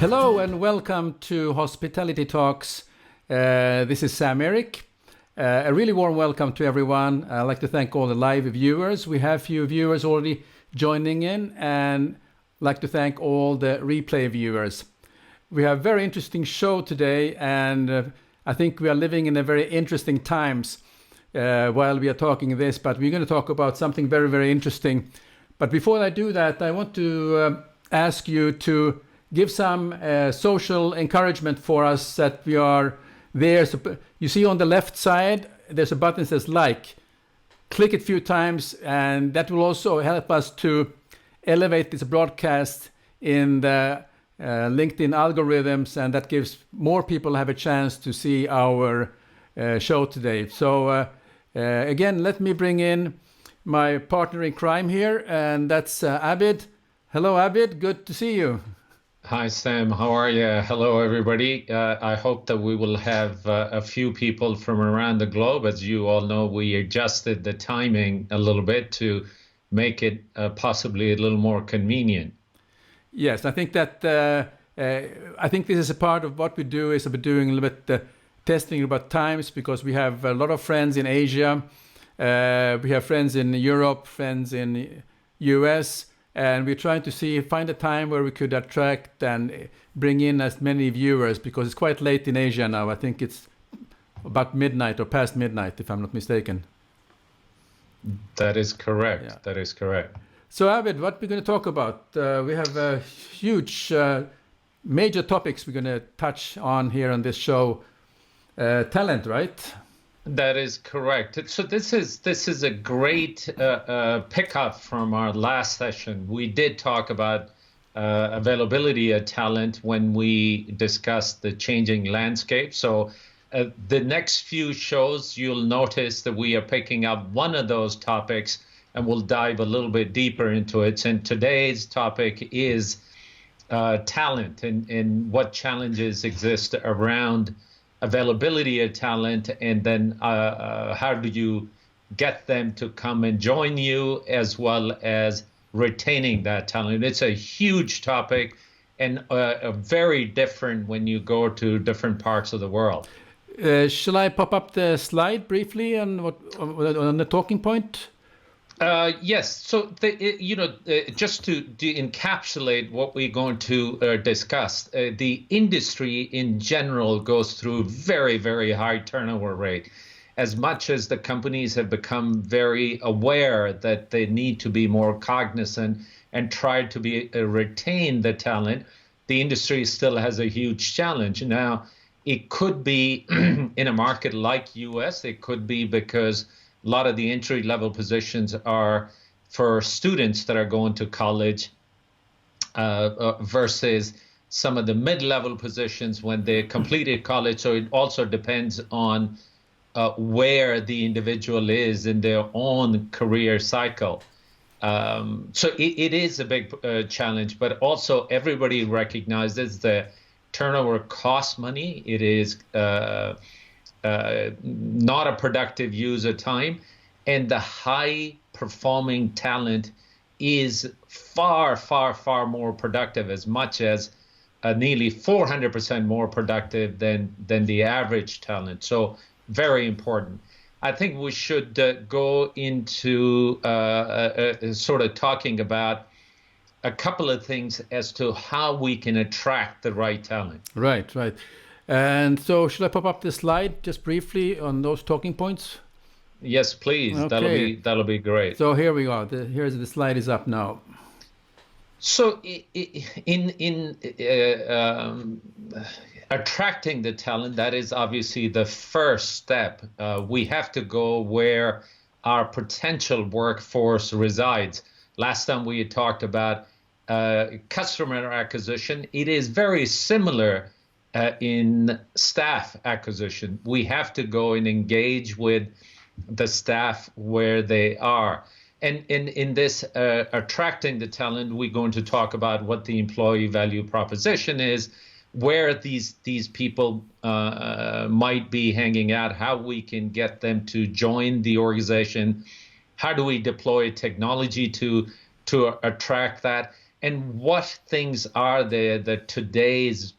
Hello and welcome to Hospitality Talks. This is Sam-Erik. A really warm welcome to everyone. I'd like to thank all the live viewers. We have few viewers already joining in, and I'd like to thank all the replay viewers. We have a very interesting show today, and I think we are living in a very interesting times while we are talking this, but we're going to talk about something very, very interesting. But before I do that, I want to ask you to give some social encouragement for us that we are there. So you see on the left side, there's a button that says like. Click it a few times, and that will also help us to elevate this broadcast in the LinkedIn algorithms, and that gives more people have a chance to see our show today. So again, let me bring in my partner in crime here, and that's Abid. Hello, Abid. Good to see you. Hi, Sam. How are you? Hello, everybody. I hope that we will have a few people from around the globe. As you all know, we adjusted the timing a little bit to make it possibly a little more convenient. Yes, I think that I think this is a part of what we do is we're doing a little bit testing about times, because we have a lot of friends in Asia, we have friends in Europe, friends in US. And we're trying to find a time where we could attract and bring in as many viewers, because it's quite late in Asia now. I think it's about midnight or past midnight, if I'm not mistaken. That is correct. Yeah. That is correct. So, Abid, what we're going to talk about? We have huge, major topics we're going to touch on here on this show. Talent, right? That is correct. So this is a great pickup from our last session. We did talk about availability of talent when we discussed the changing landscape. So the next few shows, you'll notice that we are picking up one of those topics, and we'll dive a little bit deeper into it. And today's topic is talent and what challenges exist around availability of talent, and then how do you get them to come and join you, as well as retaining that talent. It's a huge topic, and very different when you go to different parts of the world. Shall I pop up the slide briefly on the talking point? Yes. So, just to encapsulate what we're going to discuss, the industry in general goes through very, very high turnover rate. As much as the companies have become very aware that they need to be more cognizant and try to retain the talent, the industry still has a huge challenge. Now, it could be in a market like US, it could be because a lot of the entry-level positions are for students that are going to college versus some of the mid-level positions when they completed college. So it also depends on where the individual is in their own career cycle. So it is a big challenge, but also everybody recognizes the turnover costs money. It is not a productive use of time, and the high performing talent is far, far, far more productive, as much as nearly 400% more productive than the average talent. So very important. I think we should go into sort of talking about a couple of things as to how we can attract the right talent. Right. And so should I pop up the slide just briefly on those talking points? Yes, please. Okay. That'll be great. So here we go. Here's the slide is up now. So in attracting the talent, that is obviously the first step. We have to go where our potential workforce resides. Last time we had talked about customer acquisition. It is very similar in staff acquisition. We have to go and engage with the staff where they are. And in this attracting the talent, we're going to talk about what the employee value proposition is, where these people might be hanging out, how we can get them to join the organization, how do we deploy technology to attract that, and what things are there that today's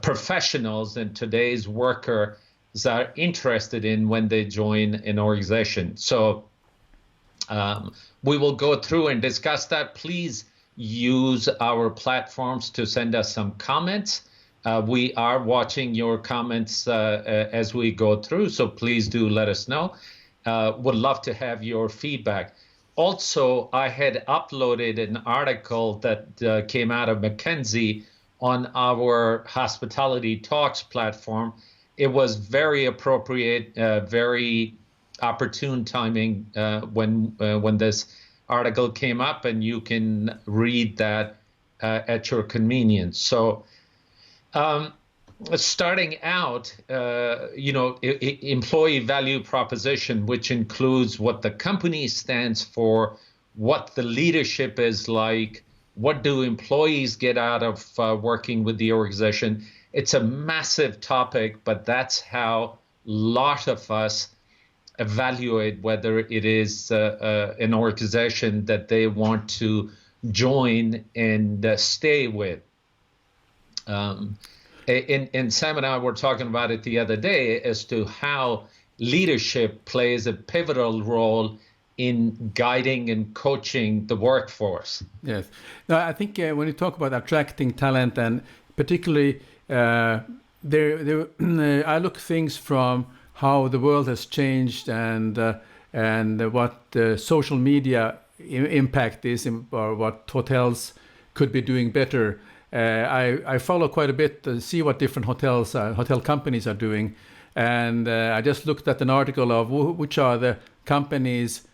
professionals and today's workers are interested in when they join an organization. So we will go through and discuss that. Please use our platforms to send us some comments. We are watching your comments as we go through, so please do let us know. Would love to have your feedback. Also, I had uploaded an article that came out of McKinsey on our Hospitality Talks platform. It was very appropriate, very opportune timing when this article came up, and you can read that at your convenience. So starting out, employee value proposition, which includes what the company stands for, what the leadership is like, what do employees get out of working with the organization. It's a massive topic, but that's how a lot of us evaluate whether it is an organization that they want to join and stay with. And Sam and I were talking about it the other day as to how leadership plays a pivotal role in guiding and coaching the workforce. Yes. No, I think when you talk about attracting talent, and particularly I look things from how the world has changed and what social media impact is, or what hotels could be doing better. I follow quite a bit to see what different hotel companies are doing, and I just looked at an article of which are the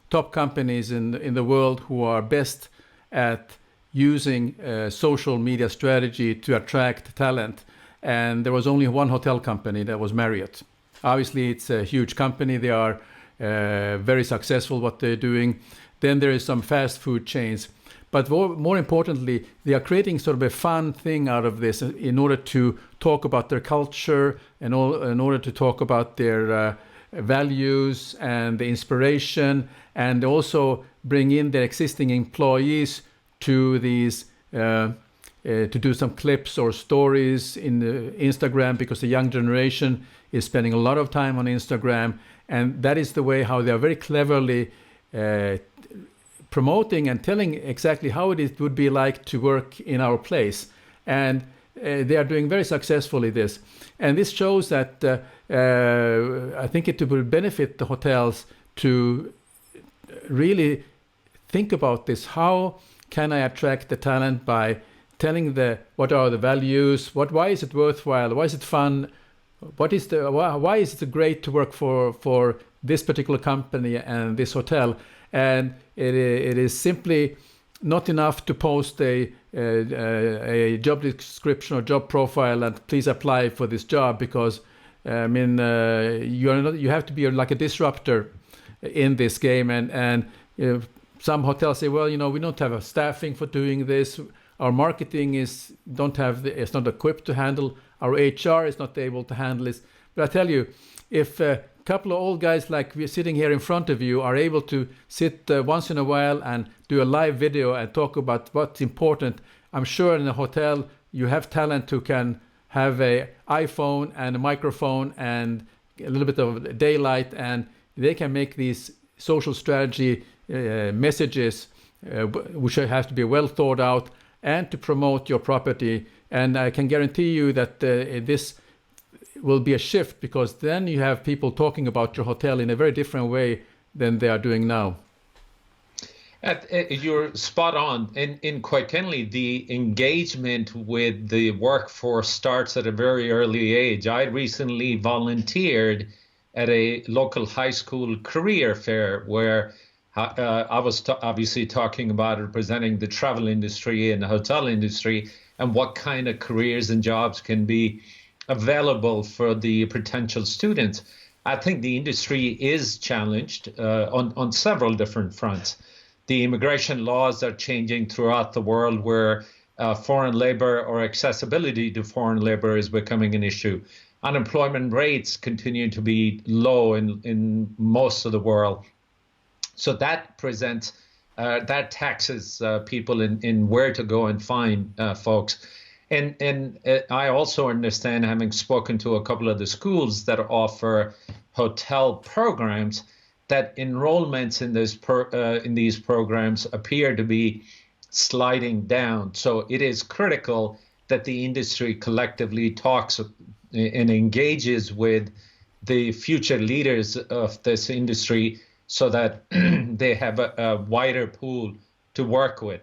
top companies in the world who are best at using social media strategy to attract talent, and there was only one hotel company, that was Marriott. Obviously, it's a huge company. They are very successful what they're doing. Then there is some fast food chains. But more importantly, they are creating sort of a fun thing out of this in order to talk about their culture and in order to talk about their values and the inspiration, and also bring in their existing employees to these to do some clips or stories in the Instagram, because the young generation is spending a lot of time on Instagram, and that is the way how they are very cleverly promoting and telling exactly how it would be like to work in our place. And they are doing very successfully this. And this shows that I think it will benefit the hotels to really think about this. How can I attract the talent by telling what are the values, why is it worthwhile, why is it fun, why is it great to work for this particular company and this hotel. And it is simply not enough to post a job description or job profile and please apply for this job, because you have to be like a disruptor in this game. And some hotels say, well, we don't have a staffing for doing this. Our marketing is not equipped to handle. Our HR is not able to handle this. But I tell you, if couple of old guys like we're sitting here in front of you are able to sit once in a while and do a live video and talk about what's important, I'm sure in a hotel you have talent who can have an iPhone and a microphone and a little bit of daylight, and they can make these social strategy messages which have to be well thought out and to promote your property. And I can guarantee you that this will be a shift, because then you have people talking about your hotel in a very different way than they are doing now. You're spot on. And quite candidly, the engagement with the workforce starts at a very early age. I recently volunteered at a local high school career fair where I was obviously talking about representing the travel industry and the hotel industry and what kind of careers and jobs can be available for the potential students. I think the industry is challenged on several different fronts. The immigration laws are changing throughout the world, where foreign labor or accessibility to foreign labor is becoming an issue. Unemployment rates continue to be low in most of the world. So that presents that taxes people in where to go and find folks. And I also understand, having spoken to a couple of the schools that offer hotel programs, that enrollments in these programs appear to be sliding down. So it is critical that the industry collectively talks and engages with the future leaders of this industry so that they have a wider pool to work with.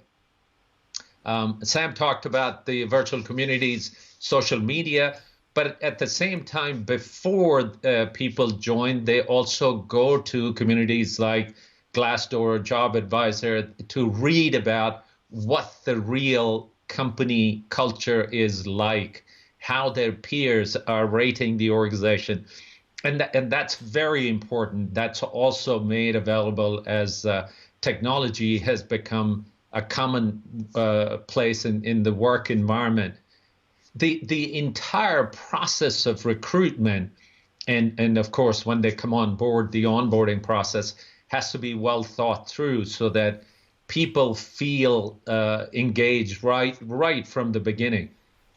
Sam talked about the virtual communities, social media, but at the same time, before people join, they also go to communities like Glassdoor, Job Advisor to read about what the real company culture is like, how their peers are rating the organization. And that's very important. That's also made available as technology has become a common place in the work environment. The entire process of recruitment, and of course, when they come on board, the onboarding process has to be well thought through so that people feel engaged right from the beginning.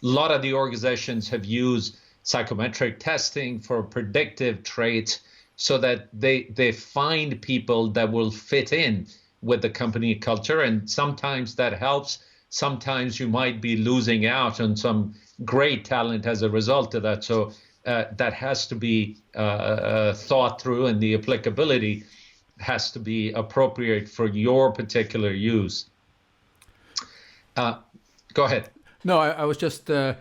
A lot of the organizations have used psychometric testing for predictive traits so that they find people that will fit in with the company culture. And sometimes that helps. Sometimes you might be losing out on some great talent as a result of that. So that has to be thought through, and the applicability has to be appropriate for your particular use. Go ahead. No, I was just, I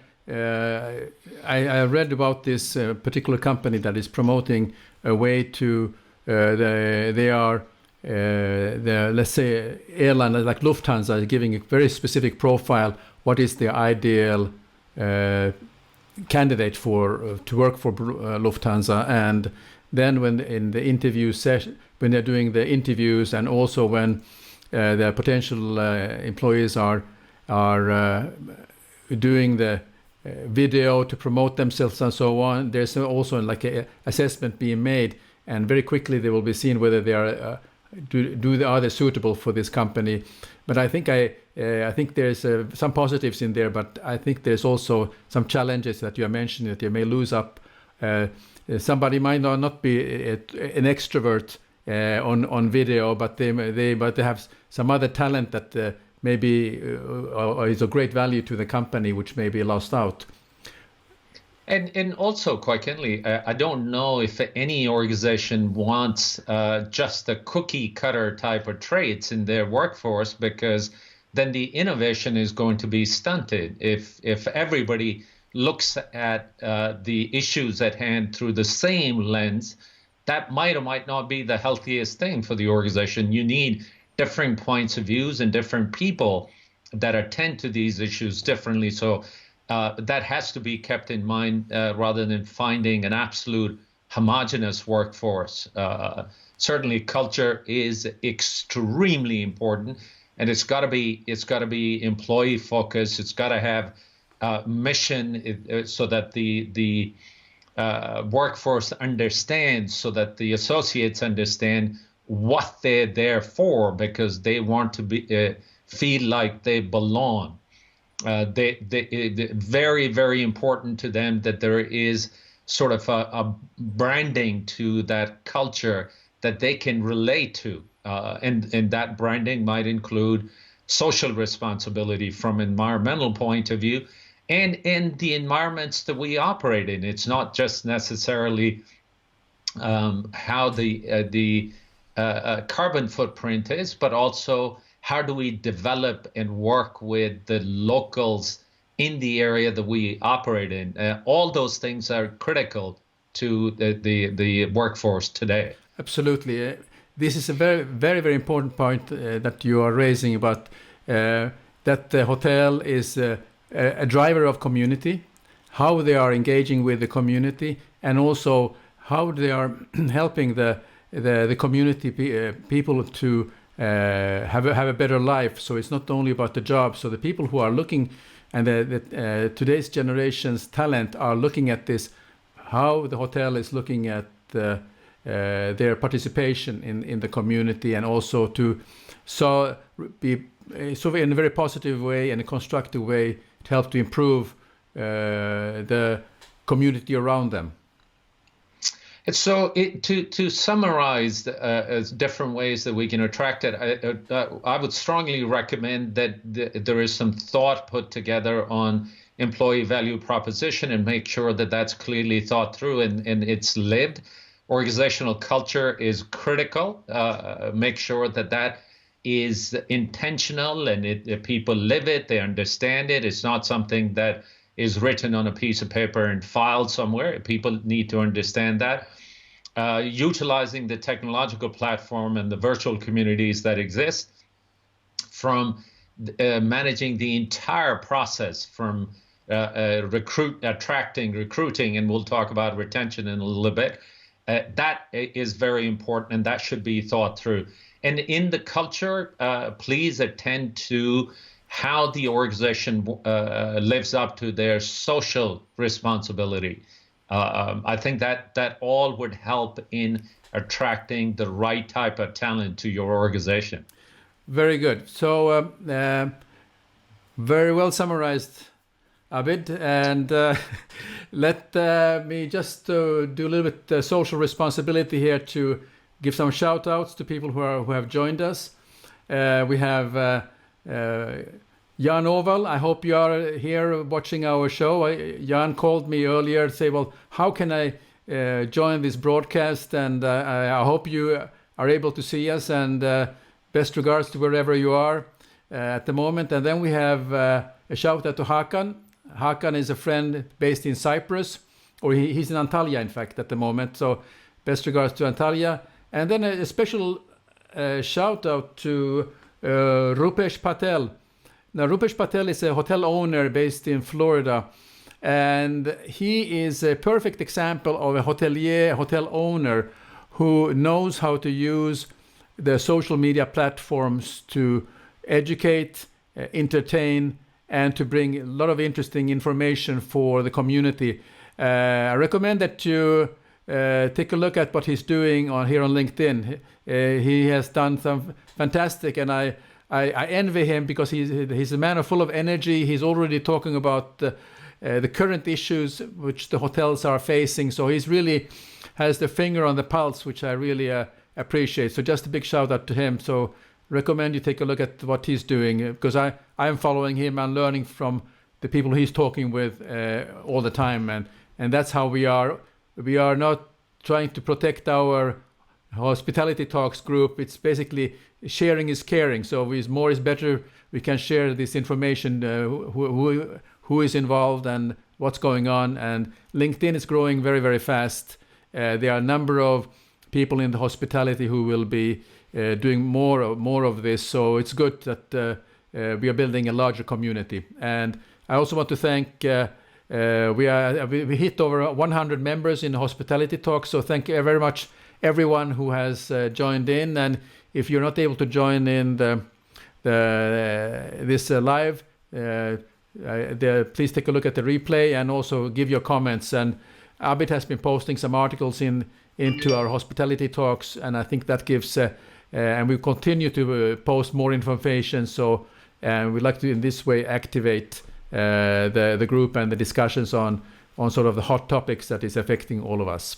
read about this particular company that is promoting a way to, they are, let's say, airline like Lufthansa is giving a very specific profile. What is the ideal candidate for to work for Lufthansa? And then when in the interview session, when they're doing the interviews, and also when the potential employees are doing the video to promote themselves and so on, there's also like a assessment being made, and very quickly they will be seen whether they are are they suitable for this company. But I think there's some positives in there, but I think there's also some challenges that you are mentioning, that you may lose up. Somebody might not be an extrovert on video, but they have some other talent that maybe is of great value to the company, which may be lost out. And also, quite candidly, I don't know if any organization wants just the cookie cutter type of traits in their workforce, because then the innovation is going to be stunted. If everybody looks at the issues at hand through the same lens, that might or might not be the healthiest thing for the organization. You need different points of views and different people that attend to these issues differently. So that has to be kept in mind rather than finding an absolute homogenous workforce. Certainly, culture is extremely important, and it's got to be employee focused. It's got to have mission so that the workforce understands, so that the associates understand what they're there for, because they want to be feel like they belong. They very, very important to them that there is sort of a branding to that culture that they can relate to, and that branding might include social responsibility from an environmental point of view, and in the environments that we operate in. It's not just necessarily how the carbon footprint is, but also how do we develop and work with the locals in the area that we operate in. All those things are critical to the workforce today. Absolutely. This is a very, very, very important point that you are raising about that the hotel is a driver of community, how they are engaging with the community, and also how they are helping the community people to have a better life. So it's not only about the job. So the people who are looking, and today's generation's talent are looking at this, how the hotel is looking at their participation in the community, and also to be sort of in a very positive way and a constructive way to help to improve the community around them. And so to summarize different ways that we can attract it, I would strongly recommend that there is some thought put together on employee value proposition, and make sure that that's clearly thought through and it's lived. Organizational culture is critical. Make sure that that is intentional, and people live it, they understand it. It's not something that is written on a piece of paper and filed somewhere. People need to understand that. Utilizing the technological platform and the virtual communities that exist, from managing the entire process from recruiting, and we'll talk about retention in a little bit. That is very important, and that should be thought through. And in the culture, please attend to how the organization lives up to their social responsibility. I think that all would help in attracting the right type of talent to your organization. Very good. So very well summarized, Abid. And let me just do a little bit social responsibility here to give some shout outs to people who have joined us. We have Jan Oval. I hope you are here watching our show. Jan called me earlier to say, well, how can I join this broadcast? And I hope you are able to see us, and best regards to wherever you are at the moment. And then we have a shout out to Hakan. Hakan is a friend based in Cyprus, or he's in Antalya, in fact, at the moment. So best regards to Antalya. And then a special shout out to Rupesh Patel. Now, Rupesh Patel is a hotel owner based in Florida, and he is a perfect example of a hotel owner who knows how to use the social media platforms to educate, entertain, and to bring a lot of interesting information for the community. I recommend that you take a look at what he's doing here on LinkedIn. He has done some fantastic, and I envy him because he's a man full of energy. He's already talking about the current issues which the hotels are facing. So he's really has the finger on the pulse, which I really appreciate. So just a big shout out to him. So recommend you take a look at what he's doing, because I'm following him and learning from the people he's talking with all the time. And that's how we are. We are not trying to protect our Hospitality Talks group. It's basically sharing is caring. So more is better. We can share this information, who is involved and what's going on. And LinkedIn is growing very, very fast. There are a number of people in the hospitality who will be doing more of this. So it's good that we are building a larger community. And I also want to thank. We hit over 100 members in Hospitality Talk, so thank you very much everyone who has joined in. And if you're not able to join in this live, please take a look at the replay and also give your comments. And Abid has been posting some articles into our Hospitality Talks, and I think that gives and we continue to post more information. So we'd like to in this way activate the group and the discussions on sort of the hot topics that is affecting all of us.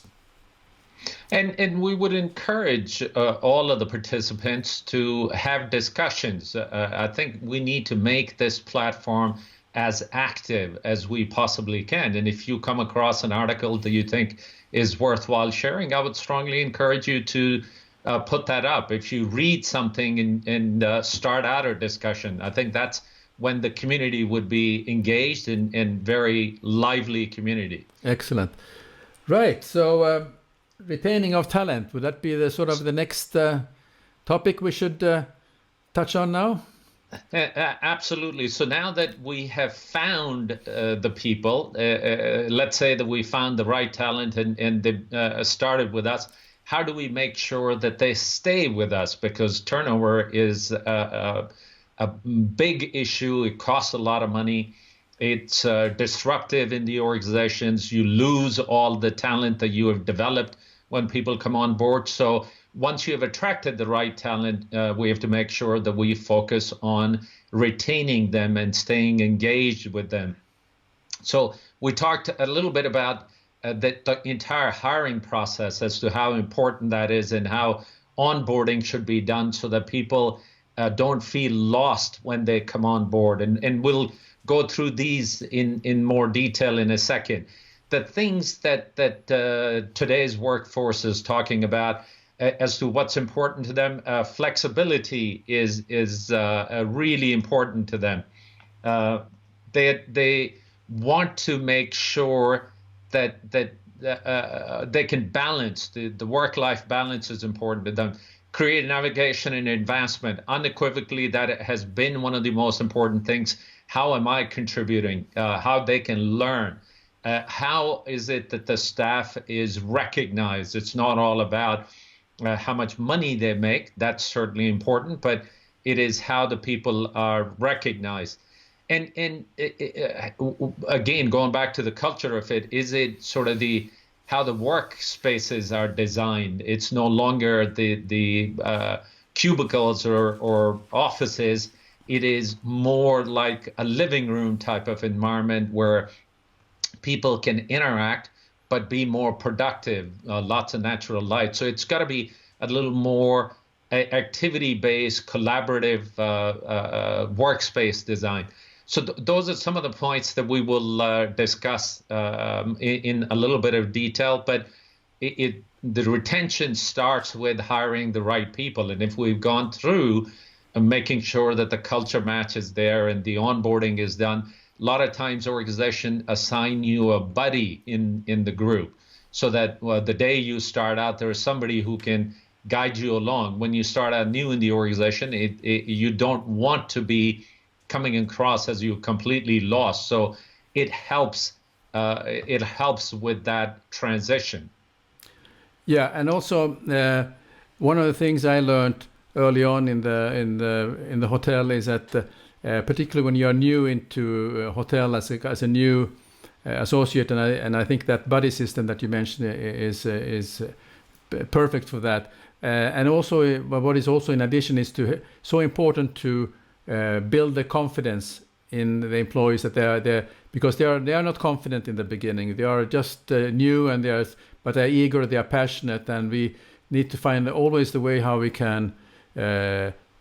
And we would encourage all of the participants to have discussions. I think we need to make this platform as active as we possibly can. And if you come across an article that you think is worthwhile sharing, I would strongly encourage you to put that up. If you read something and start out a discussion, I think that's when the community would be engaged in very lively community. Excellent. Right. So retaining of talent, would that be the sort of the next topic we should touch on now? Absolutely. So now that we have found the people, let's say that we found the right talent and they started with us, how do we make sure that they stay with us? Because turnover is a big issue. It costs a lot of money. It's disruptive in the organizations. You lose all the talent that you have developed when people come on board. So once you have attracted the right talent, we have to make sure that we focus on retaining them and staying engaged with them. So we talked a little bit about the entire hiring process as to how important that is and how onboarding should be done so that people don't feel lost when they come on board. And we'll go through these in more detail in a second. The things that today's workforce is talking about as to what's important to them, flexibility is really important to them. They want to make sure that they can balance the work-life balance is important to them. Career navigation and advancement, unequivocally, that has been one of the most important things. How am I contributing? How they can learn? How is it that the staff is recognized? It's not all about how much money they make. That's certainly important, but it is how the people are recognized. And again, going back to the culture of it, is it sort of how the workspaces are designed? It's no longer the cubicles or offices. It is more like a living room type of environment where people can interact but be more productive, lots of natural light. So it's got to be a little more activity-based, collaborative workspace design. So those are some of the points that we will discuss in a little bit of detail, but the retention starts with hiring the right people. And if we've gone through making sure that the culture match is there and the onboarding is done, a lot of times organizations assign you a buddy in the group so that the day you start out, there is somebody who can guide you along. When you start out new in the organization, you don't want to be coming across as you completely lost. So it helps with that transition. Yeah, and also one of the things I learned early on in the hotel is that particularly when you are new into a hotel as a new associate, and I think that buddy system that you mentioned is perfect for that. And also, what is also in addition is so important to build the confidence in the employees that they are there, because they are not confident in the beginning. They are just new, and but they're eager, they are passionate, and we need to find always the way how we can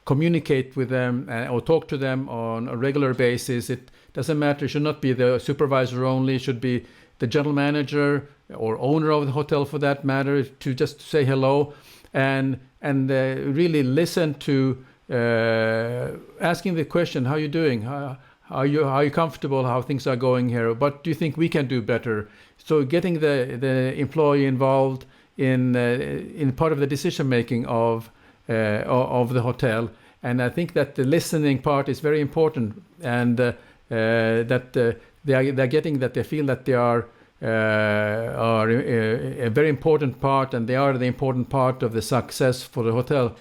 communicate with them or talk to them on a regular basis. It doesn't matter. It should not be the supervisor only. It should be the general manager or owner of the hotel, for that matter, to just say hello and really listen to. Asking the question, how are you doing? How are you comfortable? How things are going here? What do you think we can do better? So getting the employee involved in part of the decision making of the hotel, and I think that the listening part is very important, and that they're getting that they feel that they are a very important part, and they are the important part of the success for the hotel.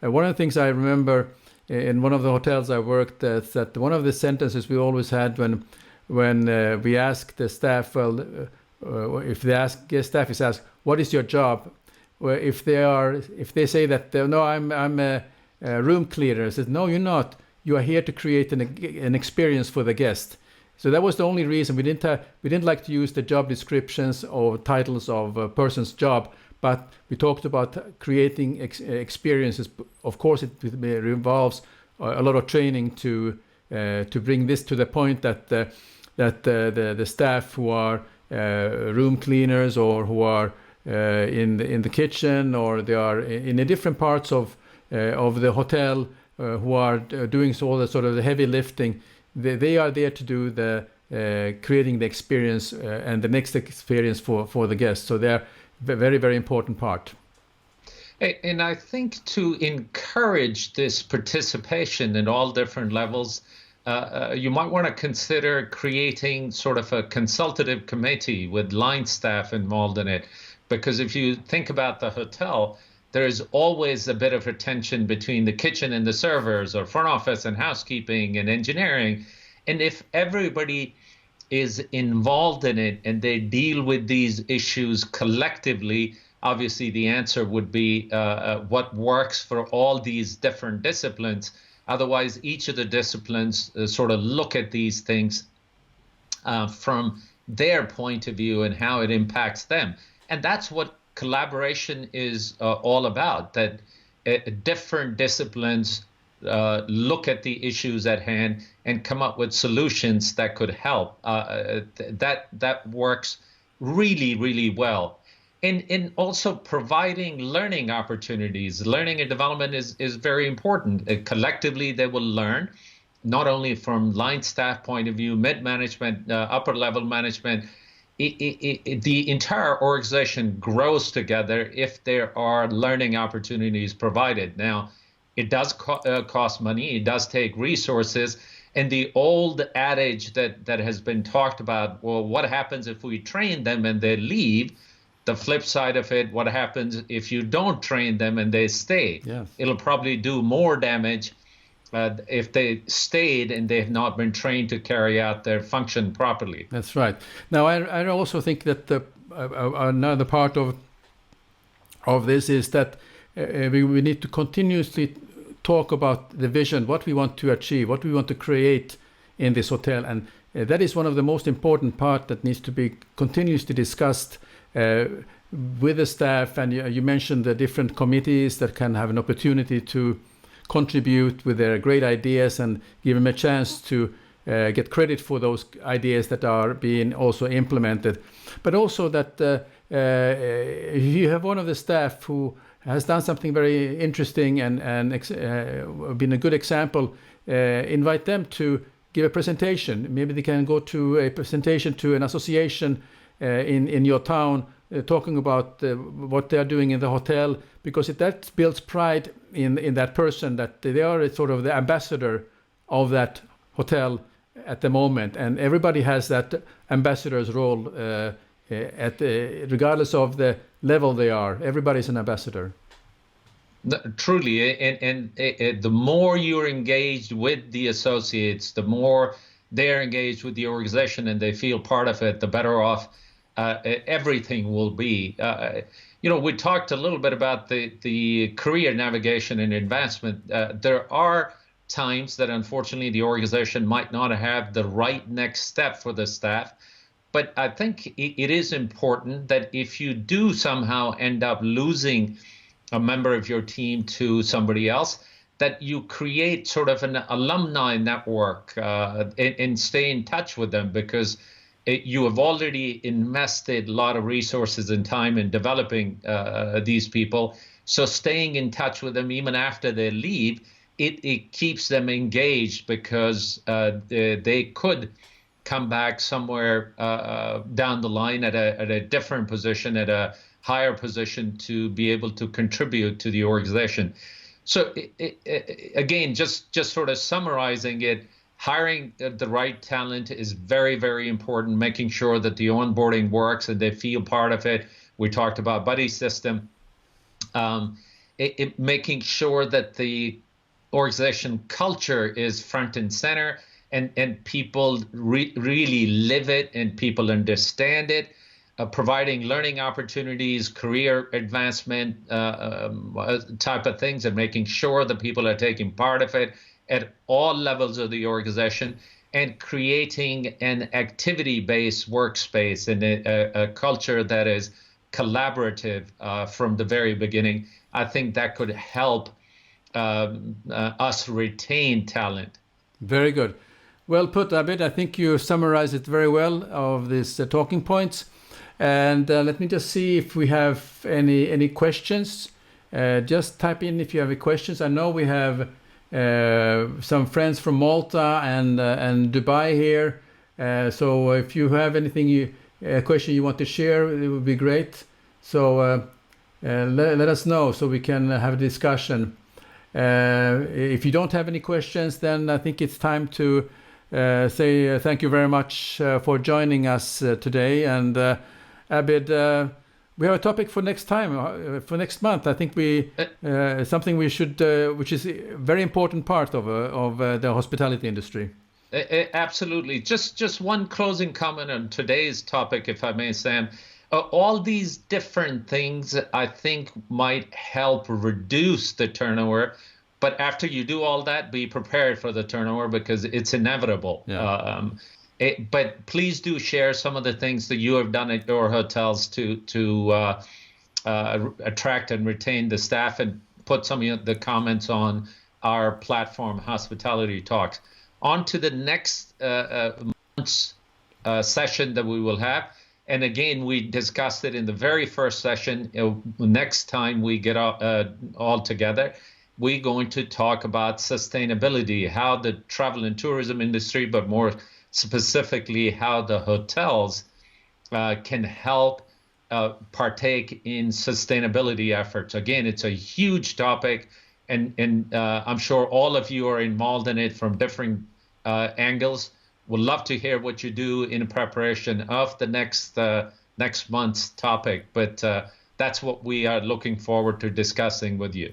One of the things I remember in one of the hotels I worked at, that one of the sentences we always had when we asked the staff, if the staff is asked, "What is your job?" Well, if they say that no, I'm a room cleaner, I said, "No, you're not. You are here to create an experience for the guest." So that was the only reason we didn't like to use the job descriptions or titles of a person's job. But we talked about creating experiences. Of course, it involves a lot of training to bring this to the point that the staff who are room cleaners or who are in the kitchen, or they are in the different parts of the hotel who are doing all the sort of the heavy lifting, they are there to do the creating the experience and the next experience for the guests. So they're very, very important part. And I think to encourage this participation at all different levels, you might want to consider creating sort of a consultative committee with line staff involved in it. Because if you think about the hotel, there's always a bit of a tension between the kitchen and the servers, or front office and housekeeping and engineering. And if everybody is involved in it and they deal with these issues collectively, obviously the answer would be what works for all these different disciplines. Otherwise, each of the disciplines sort of look at these things from their point of view and how it impacts them. And that's what collaboration is all about, that different disciplines look at the issues at hand and come up with solutions that could help. That works really, really well. In also providing learning opportunities. Learning and development is very important. Collectively, they will learn, not only from line staff point of view, mid-management, upper-level management. The entire organization grows together if there are learning opportunities provided. Now, it does cost money. It does take resources. And the old adage that has been talked about, well, what happens if we train them and they leave? The flip side of it, what happens if you don't train them and they stay? Yes. It'll probably do more damage if they stayed and they have not been trained to carry out their function properly. That's right. Now, I also think that another part of this is that we need to continuously talk about the vision, what we want to achieve, what we want to create in this hotel. And that is one of the most important part that needs to be continuously discussed with the staff. And you mentioned the different committees that can have an opportunity to contribute with their great ideas and give them a chance to get credit for those ideas that are being also implemented. But also that if you have one of the staff who has done something very interesting and been a good example, invite them to give a presentation. Maybe they can go to a presentation to an association in your town, talking about what they are doing in the hotel, because that builds pride in that person, that they are sort of the ambassador of that hotel at the moment, and everybody has that ambassador's role regardless of the level they are. Everybody's an ambassador. Truly, and the more you're engaged with the associates, the more they're engaged with the organization and they feel part of it, the better off everything will be. We talked a little bit about the career navigation and advancement. There are times that unfortunately the organization might not have the right next step for the staff. But I think it is important that if you do somehow end up losing a member of your team to somebody else, that you create sort of an alumni network and stay in touch with them, because you have already invested a lot of resources and time in developing these people. So staying in touch with them even after they leave, it keeps them engaged, because they could come back somewhere down the line at a different position, at a higher position, to be able to contribute to the organization. So again, just sort of summarizing it, hiring the right talent is very, very important, making sure that the onboarding works and they feel part of it. We talked about buddy system, making sure that the organization culture is front and center, and people really live it and people understand it, providing learning opportunities, career advancement type of things, and making sure that people are taking part of it at all levels of the organization, and creating an activity-based workspace and a culture that is collaborative from the very beginning. I think that could help us retain talent. Very good. Well put, Abid. I think you summarized it very well of these talking points. And let me just see if we have any questions. Just type in if you have any questions. I know we have some friends from Malta and Dubai here. So if you have anything, a question you want to share, it would be great. So let us know so we can have a discussion. If you don't have any questions, then I think it's time to say thank you very much for joining us today. And Abid, we have a topic for next time, for next month. I think something we should, which is a very important part of the hospitality industry. Absolutely. Just one closing comment on today's topic, if I may, Sam. All these different things I think might help reduce the turnover. But after you do all that, be prepared for the turnover because it's inevitable. Yeah. But please do share some of the things that you have done at your hotels to attract and retain the staff, and put some of the comments on our platform, Hospitality Talks. On to the next month's session that we will have. And again, we discussed it in the very first session. Next time we get all together, we're going to talk about sustainability, how the travel and tourism industry, but more specifically, how the hotels can help partake in sustainability efforts. Again, it's a huge topic, and I'm sure all of you are involved in it from different angles. Would love to hear what you do in preparation of the next month's topic, but that's what we are looking forward to discussing with you.